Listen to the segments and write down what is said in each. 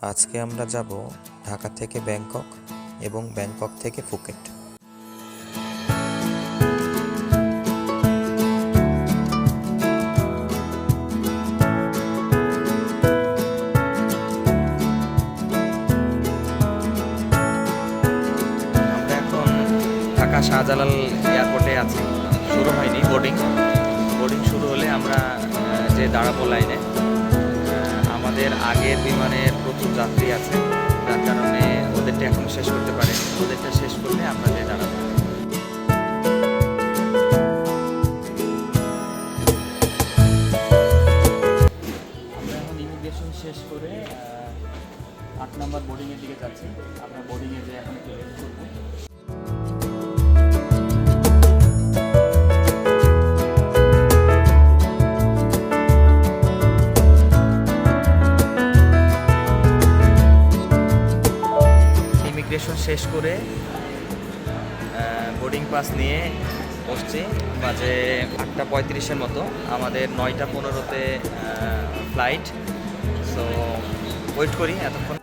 আজকে আমরা যাব ঢাকা থেকে ব্যাংকক এবং ব্যাংকক থেকে ফুকেট। আমরা এখন ঢাকা শাহজালাল এয়ারপোর্টে আছি। শুরু হয়নি বোর্ডিং শুরু হলে আমরা যে দাঁড়াবো লাইনে। আমাদের আগের বিমানের প্রচুর যাত্রী আছে, যার কারণে ওদেরটা এখন শেষ করতে পারে। ওদেরটা শেষ করলে আমরা যে দাঁড়াবো। আমরা এখন ইমিগ্রেশন শেষ করে 8 নম্বর বোর্ডিংয়ের দিকে যাচ্ছি। আমরা বোর্ডিংয়ে যে এখন একটু রেস্ট করবো। ইমিগ্রেশন শেষ করে বোর্ডিং পাস নিয়ে বসছি। বাজে 8:35-এর মতো। আমাদের 9:15-তে ফ্লাইট। সো ওয়েট করি এতক্ষণ।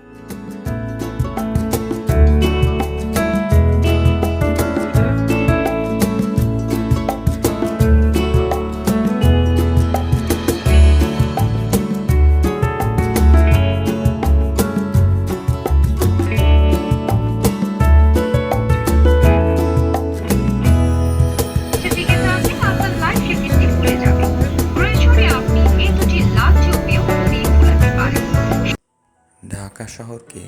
ঢাকা শহরকে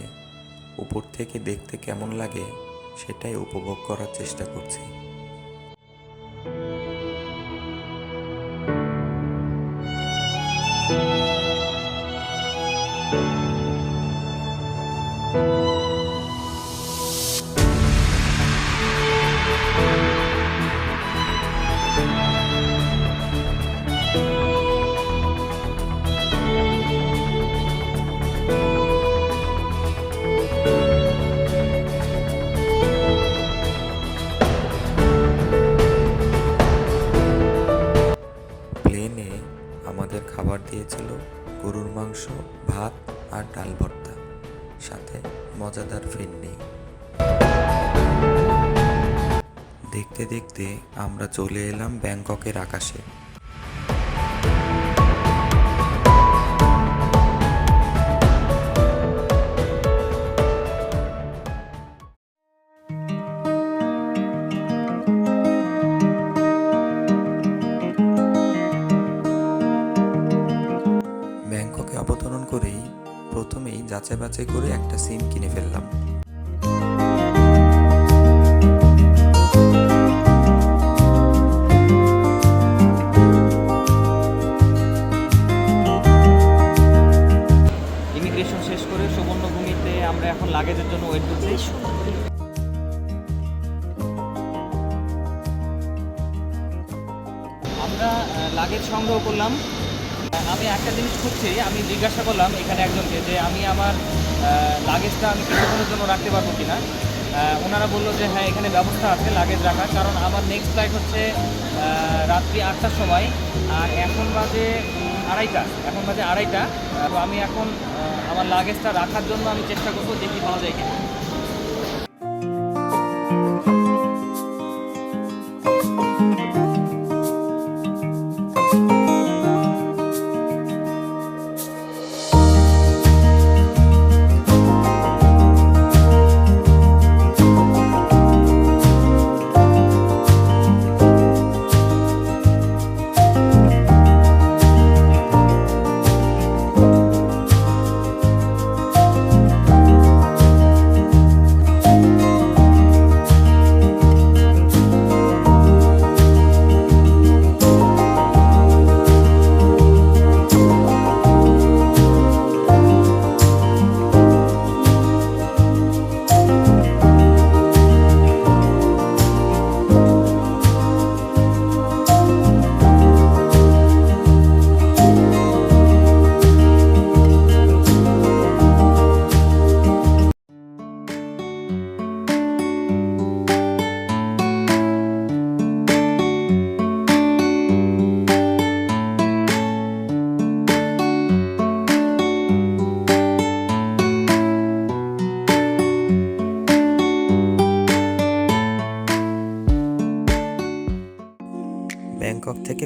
উপর থেকে দেখতে কেমন লাগে সেটাই উপভোগ করার চেষ্টা করছি। প্লেনে আমাদের খাবার দিয়েছিল গরুর মাংস, ভাত আর ডাল ভর্তা, সাথে মজাদার ফিরনি। দেখতে দেখতে আমরা চলে এলাম ব্যাংককের আকাশে। ব্যাংককে অবতরণ করেই প্রথমেই যাচাই বাছাই করে একটা সিম কিনে ফেললাম। ইমিগ্রেশন শেষ করে সুবর্ণভূমিতে আমরা এখন লাগেজের জন্য ওয়েট করছি। আমরা লাগেজ সংগ্রহ করলাম। আমি একটা জিনিস খুঁজছি। আমি জিজ্ঞাসা করলাম এখানে একজনকে যে আমি আমার লাগেজটা আমি কিছুক্ষণের জন্য রাখতে পারবো কিনা। ওনারা বললো যে হ্যাঁ, এখানে ব্যবস্থা আছে লাগেজ রাখার। কারণ আমার নেক্সট ফ্লাইট হচ্ছে রাত্রি 8টার সময়, আর এখন বাজে আড়াইটা। তো আমি এখন আমার লাগেজটা রাখার জন্য আমি চেষ্টা করবো যে কি পাওয়া যায় কিনা।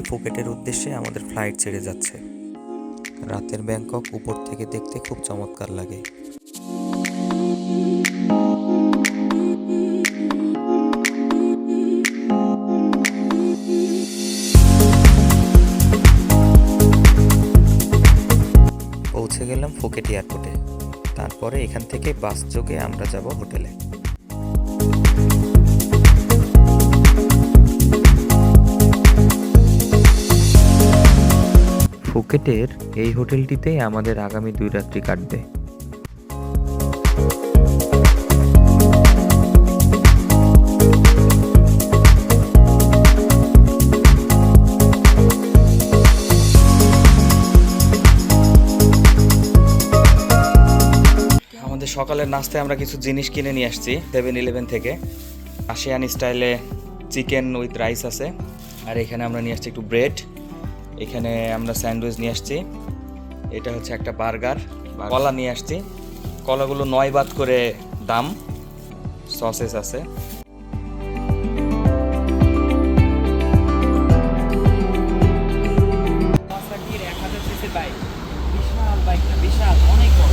ফুকেটের উদ্দেশ্যে আমাদের ফ্লাইট ছেড়ে যাচ্ছে। রাতের ব্যাংকক উপর থেকে দেখতে খুব চমৎকার লাগে। পৌঁছে গেলাম ফুকেট এয়ারপোর্টে। তারপরে এখান থেকে বাস যোগে আমরা যাব হোটেলে। ফুকেটের এই হোটেলটিতেই আমাদের আগামী 2 রাত্রি কাটবে। আমাদের সকালের নাস্তায় আমরা কিছু জিনিস কিনে নিয়ে আসছি 7-Eleven থেকে। আশিয়ান স্টাইলে চিকেন উইথ রাইস আছে, আর এখানে আমরা নিয়ে আসছি একটু ব্রেড, এখানে আমরা স্যান্ডউইচ নিয়ে আসছি, এটা হচ্ছে একটা বার্গার, কলা নিয়ে আসছি, কলাগুলো 9 বাত করে দাম, সসেস আছে। বিশাল বাইকটা, বিশাল, অনেক বড়।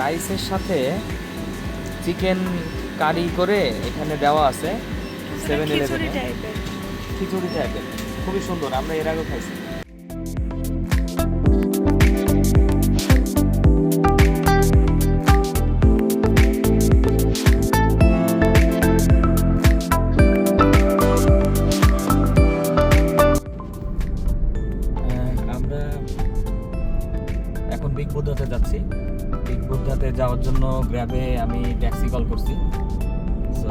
রাইসের সাথে চিকেন কারি করে এখানে দেওয়া আছে 7-Eleven, খিচুড়ি টাইপের, খুবই সুন্দর, আমরা এর আগেও খাইছি। আমরা এখন বিগ বুদ্ধাতে যাচ্ছি। বিগ বুদ্ধাতে যাওয়ার জন্য গ্র্যাবে আমি ট্যাক্সি কল করছি। সো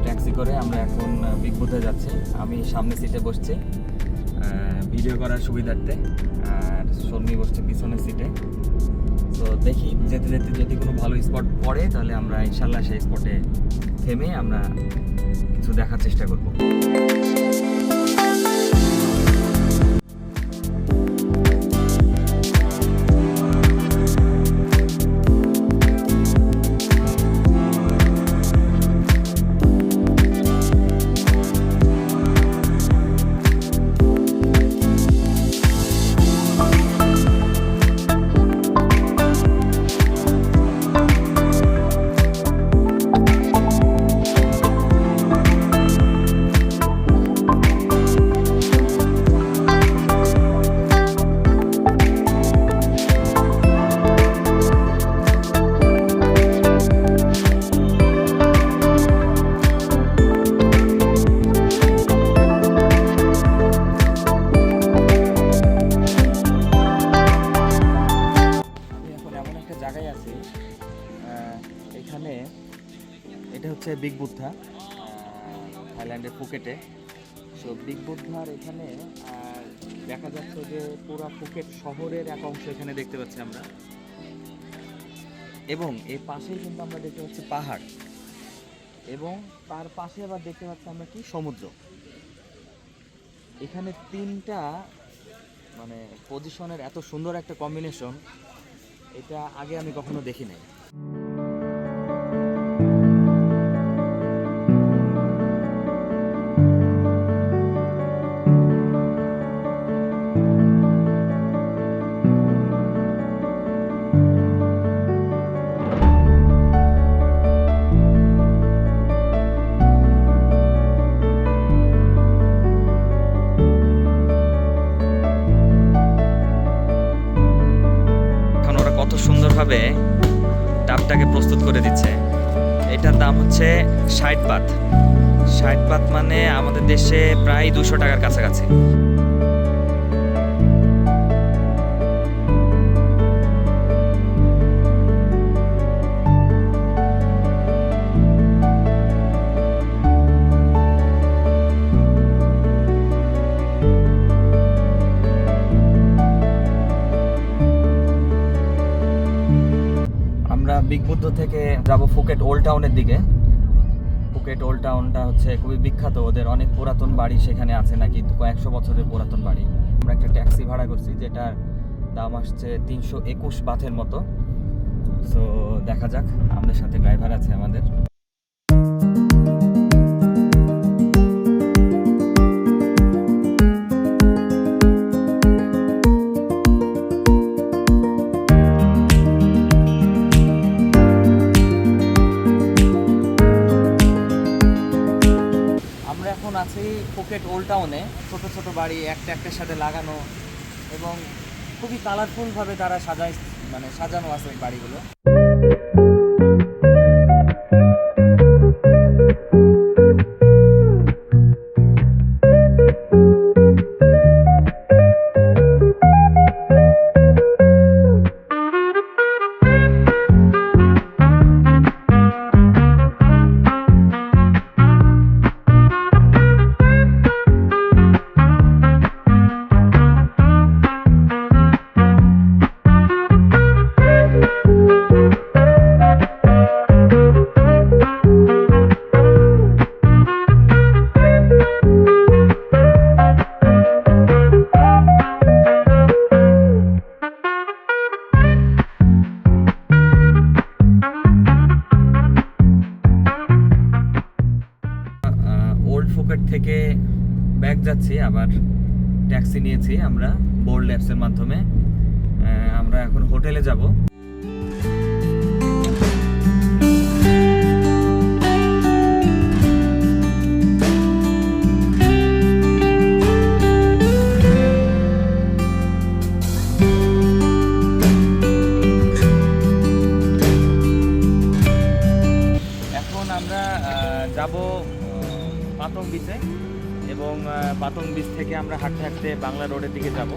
ট্যাক্সি করে আমরা এখন বিগ বুদ্ধা যাচ্ছি। আমি সামনে সিটে বসছি ভিডিও করার সুবিধার্থে, আর শর্মি বসছে পিছনের সিটে। তো দেখি যেতে যেতে যদি কোনো ভালো স্পট পড়ে তাহলে আমরা ইনশাল্লাহ সেই স্পটে থেমে আমরা কিছু দেখার চেষ্টা করবো। এখানে এটা হচ্ছে বিগ বুদ্ধা, থাইল্যান্ডের ফুকেটে। সো বিগ বুদ্ধার এখানে দেখা যাচ্ছে যে পুরা ফুকেট শহরের এক অংশ এখানে দেখতে পাচ্ছি আমরা, এবং এর পাশেই কিন্তু আমরা দেখতে পাচ্ছি পাহাড়, এবং তার পাশে আবার দেখতে পাচ্ছি আমরা কি সমুদ্র। এখানে 3টা মানে পজিশনের এত সুন্দর একটা কম্বিনেশন, এটা আগে আমি কখনো দেখি নাই। সুন্দরভাবে ডাবটাকে প্রস্তুত করে দিচ্ছে। এটার দাম হচ্ছে 60 বাত। 60 বাত মানে আমাদের দেশে প্রায় 200 টাকার কাছাকাছি। বিগ বুদ্ধ থেকে যাব ফুকেট ওল্ড টাউনের দিকে। ফুকেট ওল্ড টাউনটা হচ্ছে খুবই বিখ্যাত, ওদের অনেক পুরাতন বাড়ি সেখানে আছে নাকি, কয়েকশো বছরের পুরাতন বাড়ি। আমরা একটা ট্যাক্সি ভাড়া করছি যেটার দাম আসছে 321 বাথের মতো। সো দেখা যাক, আমাদের সাথে ড্রাইভার আছে আমাদের। আমরা এখন আছি ফুকেট ওল্ড টাউনে। ছোট ছোট বাড়ি একটা একটার সাথে লাগানো এবং খুবই কালারফুলভাবে তারা সাজানো আছে বাড়িগুলো। ওল্ড ফুকেট থেকে ব্যাক যাচ্ছি, আবার ট্যাক্সি নিয়েছি আমরা বোল্ড ল্যাবসের মাধ্যমে। আমরা এখন হোটেলে যাব। এখন আমরা যাব পাতং বিচে এবং পাতং বিচ থেকে আমরা হাঁটতে হাঁটতে বাংলা রোডের দিকে যাব।